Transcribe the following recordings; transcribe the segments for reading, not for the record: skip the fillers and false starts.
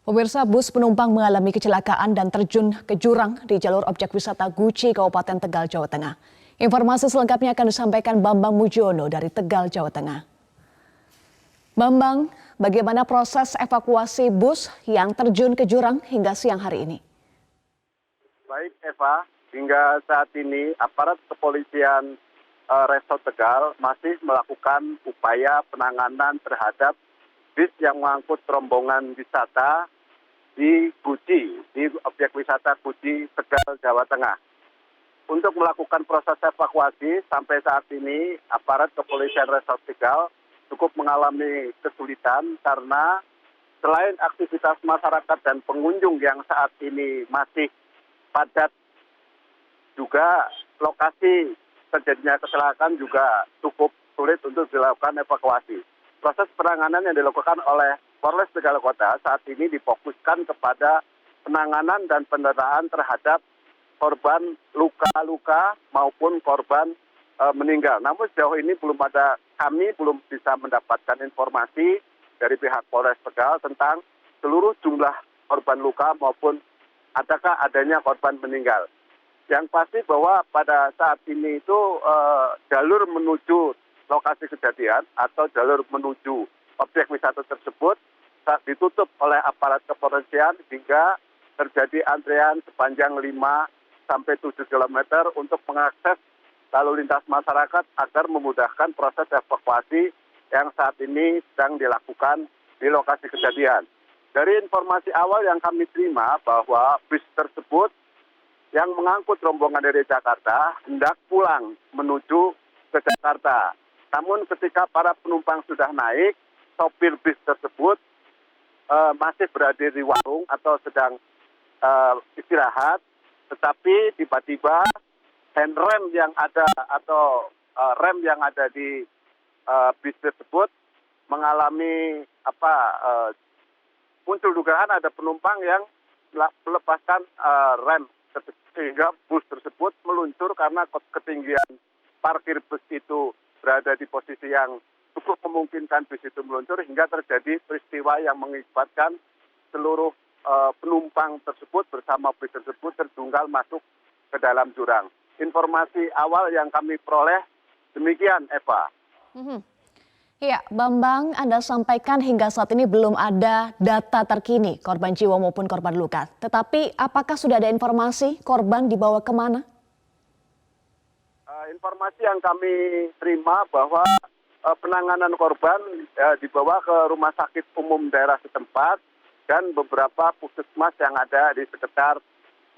Pemirsa, bus penumpang mengalami kecelakaan dan terjun ke jurang di jalur objek wisata Guci, Kabupaten Tegal, Jawa Tengah. Informasi selengkapnya akan disampaikan Bambang Mujiono dari Tegal, Jawa Tengah. Bambang, bagaimana proses evakuasi bus yang terjun ke jurang hingga siang hari ini? Baik Eva, hingga saat ini aparat kepolisian Resort Tegal masih melakukan upaya penanganan terhadap bis yang mengangkut rombongan wisata di Guci, di objek wisata Guci, Tegal, Jawa Tengah. Untuk melakukan proses evakuasi, sampai saat ini aparat kepolisian Resort Tegal cukup mengalami kesulitan karena selain aktivitas masyarakat dan pengunjung yang saat ini masih padat, juga lokasi terjadinya kecelakaan juga cukup sulit untuk dilakukan evakuasi. Proses penanganan yang dilakukan oleh Polres Tegal Kota saat ini difokuskan kepada penanganan dan pendataan terhadap korban luka-luka maupun korban meninggal. Namun sejauh ini kami belum bisa mendapatkan informasi dari pihak Polres Tegal tentang seluruh jumlah korban luka maupun adakah adanya korban meninggal. Yang pasti bahwa pada saat ini itu jalur menuju lokasi kejadian atau jalur menuju objek wisata tersebut ditutup oleh aparat kepolisian hingga terjadi antrean sepanjang 5 sampai 7 km untuk mengakses lalu lintas masyarakat agar memudahkan proses evakuasi yang saat ini sedang dilakukan di lokasi kejadian. Dari informasi awal yang kami terima bahwa bis tersebut yang mengangkut rombongan dari Jakarta hendak pulang menuju ke Jakarta. Namun ketika para penumpang sudah naik, sopir bis tersebut masih berada di warung atau sedang istirahat, tetapi tiba-tiba handrem yang ada atau rem yang ada di bis tersebut mengalami muncul dugaan ada penumpang yang melepaskan rem sehingga bus tersebut meluncur karena ketinggian parkir bus itu berada di posisi yang cukup memungkinkan bis itu meluncur hingga terjadi peristiwa yang mengakibatkan seluruh penumpang tersebut bersama bis tersebut terjungkal masuk ke dalam jurang. Informasi awal yang kami peroleh demikian, Eva. Ya, Bambang, Anda sampaikan hingga saat ini belum ada data terkini korban jiwa maupun korban luka. Tetapi apakah sudah ada informasi korban dibawa kemana? Informasi yang kami terima bahwa penanganan korban dibawa ke rumah sakit umum daerah setempat dan beberapa puskesmas yang ada di sekitar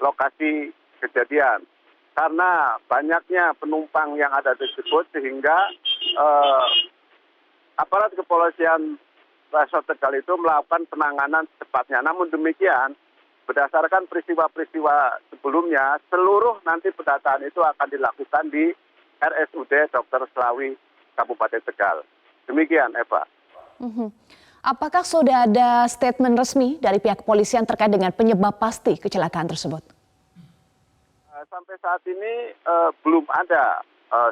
lokasi kejadian. Karena banyaknya penumpang yang ada tersebut sehingga aparat kepolisian Resort Tegal itu melakukan penanganan secepatnya. Namun demikian, berdasarkan peristiwa-peristiwa sebelumnya, seluruh nanti pendataan itu akan dilakukan di RSUD Dr. Slawi Kabupaten Tegal. Demikian, Eva. Apakah sudah ada statement resmi dari pihak kepolisian terkait dengan penyebab pasti kecelakaan tersebut? Sampai saat ini belum ada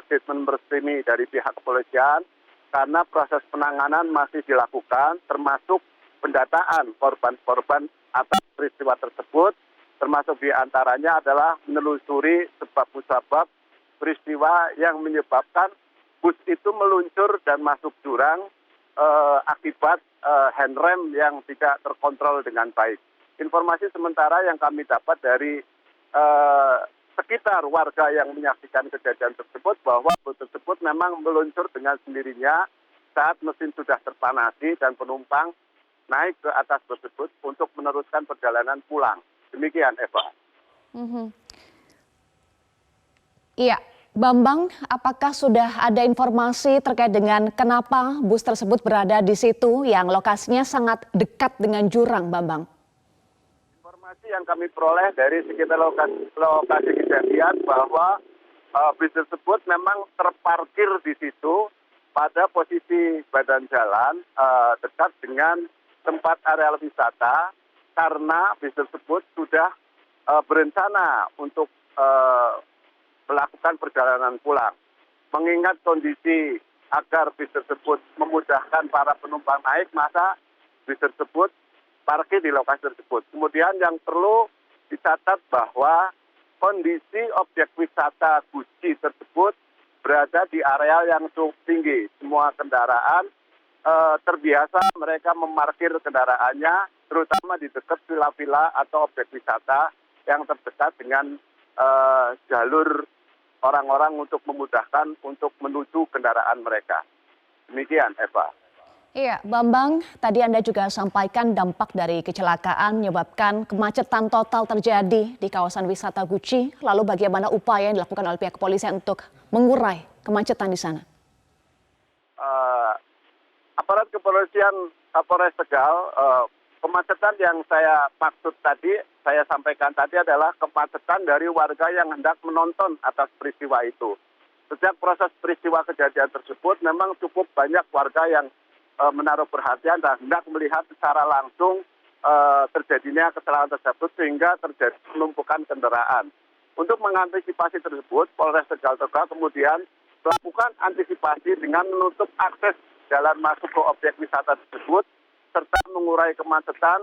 statement resmi dari pihak kepolisian karena proses penanganan masih dilakukan termasuk pendataan korban-korban atas peristiwa tersebut, termasuk diantaranya adalah menelusuri sebab-musabab peristiwa yang menyebabkan bus itu meluncur dan masuk jurang akibat handrem yang tidak terkontrol dengan baik. Informasi sementara yang kami dapat dari sekitar warga yang menyaksikan kejadian tersebut bahwa bus tersebut memang meluncur dengan sendirinya saat mesin sudah terpanasi dan penumpang naik ke atas bus tersebut untuk meneruskan perjalanan pulang. Demikian, Eva. Iya, Bambang, apakah sudah ada informasi terkait dengan kenapa bus tersebut berada di situ yang lokasinya sangat dekat dengan jurang, Bambang? Informasi yang kami peroleh dari sekitar lokasi kejadian bahwa bis tersebut memang terparkir di situ pada posisi badan jalan dekat dengan tempat areal wisata karena bis tersebut sudah berencana untuk melakukan perjalanan pulang. Mengingat kondisi agar bis tersebut memudahkan para penumpang naik, maka bis tersebut parkir di lokasi tersebut. Kemudian yang perlu dicatat bahwa kondisi objek wisata Guci tersebut berada di area yang cukup tinggi. Semua kendaraan terbiasa mereka memarkir kendaraannya, terutama di dekat villa-villa atau objek wisata yang terdekat dengan jalur orang-orang untuk memudahkan untuk menuju kendaraan mereka. Demikian, Eva. Iya, Bambang, tadi Anda juga sampaikan dampak dari kecelakaan menyebabkan kemacetan total terjadi di kawasan wisata Guci. Lalu bagaimana upaya yang dilakukan oleh pihak kepolisian untuk mengurai kemacetan di sana? Aparat kepolisian Polres Tegal, kemacetan yang saya maksud tadi, saya sampaikan tadi adalah kemacetan dari warga yang hendak menonton atas peristiwa itu. Sejak proses peristiwa kejadian tersebut, memang cukup banyak warga yang menaruh perhatian dan hendak melihat secara langsung terjadinya kecelakaan tersebut sehingga terjadi penumpukan kendaraan. Untuk mengantisipasi tersebut, Polres Tegal kemudian melakukan antisipasi dengan menutup akses jalan masuk ke objek wisata tersebut serta mengurai kemacetan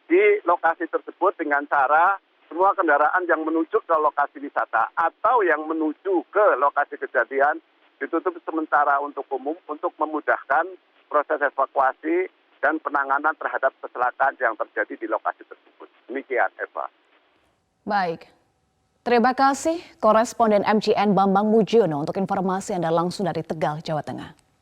di lokasi tersebut dengan cara semua kendaraan yang menuju ke lokasi wisata atau yang menuju ke lokasi kejadian ditutup sementara untuk umum untuk memudahkan proses evakuasi dan penanganan terhadap kecelakaan yang terjadi di lokasi tersebut. Demikian, Eva. Baik, terima kasih koresponden MCN Bambang Mujiono untuk informasi Anda langsung dari Tegal, Jawa Tengah.